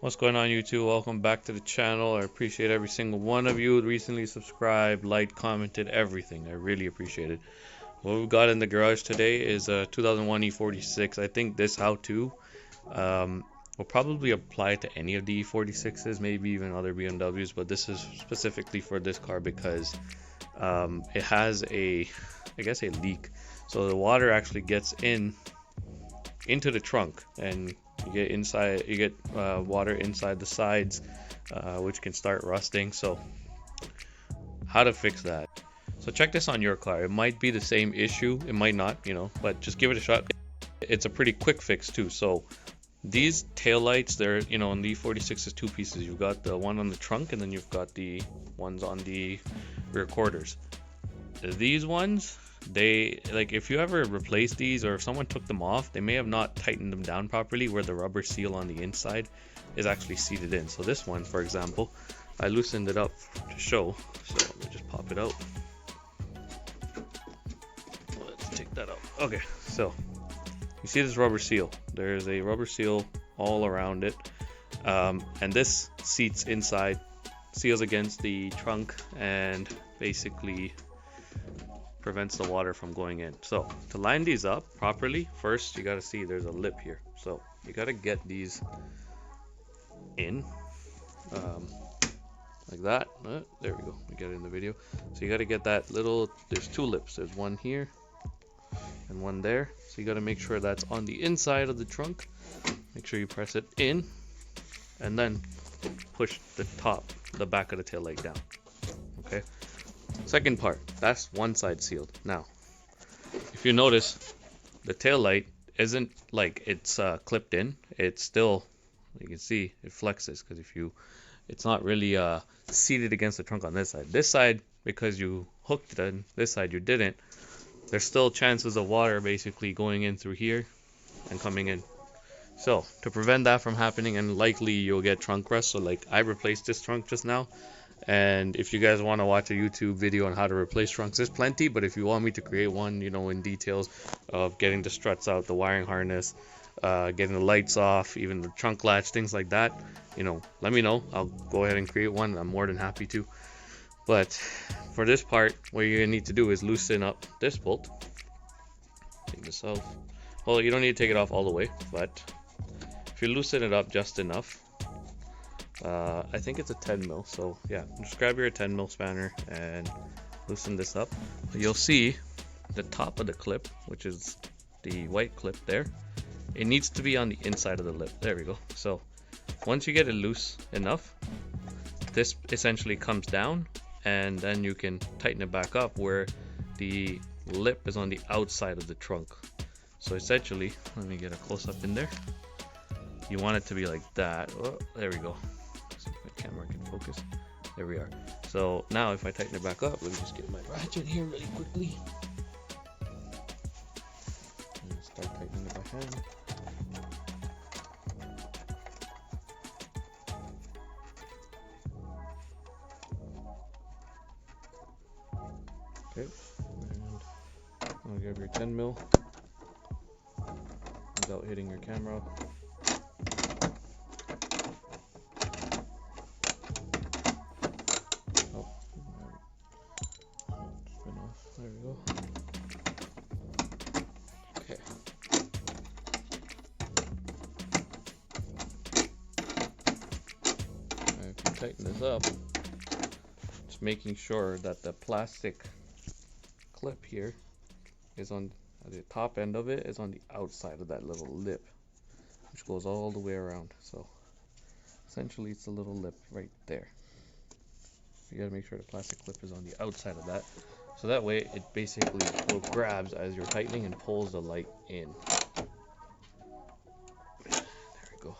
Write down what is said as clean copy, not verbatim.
What's going on, YouTube? Welcome back to the channel. I appreciate every single one of you who recently subscribed, liked, commented, everything. I really appreciate it. What we've got in the garage today is a 2001 E46. I think this how-to will probably apply to any of the E46s, maybe even other BMWs, but this is specifically for this car because it has a leak. So the water actually gets into the trunk, and you get water inside the sides, which can start rusting. So how to fix that? So check this on your car. It might be the same issue, it might not, but just give it a shot. It's a pretty quick fix too. So these tail lights, they're, in the E46 is two pieces. You've got the one on the trunk, and then you've got the ones on the rear quarters. These ones, if you ever replace these, or if someone took them off, they may have not tightened them down properly, where the rubber seal on the inside is actually seated in. So this one, for example, I loosened it up to show. So let me just pop it out. Let's take that out. Okay, so you see this rubber seal. There's a rubber seal all around it, and this seats inside, seals against the trunk, and basically prevents the water from going in. So to line these up properly, first you got to see there's a lip here. So you got to get these in like that. There we go. We get it in the video. So you got to get that little, there's two lips. There's one here and one there. So you got to make sure that's on the inside of the trunk. Make sure you press it in, and then push the back of the tail light down. Okay. Second part, that's one side sealed. Now, if you notice, the tail light isn't like it's clipped in. It's still, you can see it flexes because it's not really seated against the trunk on this side. This side, because you hooked it in, this side you didn't, there's still chances of water basically going in through here and coming in. So to prevent that from happening, and likely you'll get trunk rust, so like I replaced this trunk just now. And if you guys want to watch a YouTube video on how to replace trunks, there's plenty. But if you want me to create one, in details of getting the struts out, the wiring harness, getting the lights off, even the trunk latch, things like that, let me know. I'll go ahead and create one. I'm more than happy to. But for this part, what you're going to need to do is loosen up this bolt. Take this off. Well, you don't need to take it off all the way, but if you loosen it up just enough, I think it's a 10 mil, so yeah, just grab your 10 mil spanner and loosen this up. You'll see the top of the clip, which is the white clip there, it needs to be on the inside of the lip. There we go. So once you get it loose enough, this essentially comes down, and then you can tighten it back up where the lip is on the outside of the trunk. So essentially, let me get a close-up in there. You want it to be like that. Oh, there we go. Camera can focus. There we are. So now if I tighten it back up, let me just get my ratchet here really quickly and start tightening it by hand. Okay, and I'll grab your 10 mil without hitting your camera. There we go. Okay. Now if you tighten this up, just making sure that the plastic clip here is on the top end of it is on the outside of that little lip, which goes all the way around. So essentially it's a little lip right there. You gotta make sure the plastic clip is on the outside of that. So that way it basically grabs as you're tightening and pulls the light in. There we go.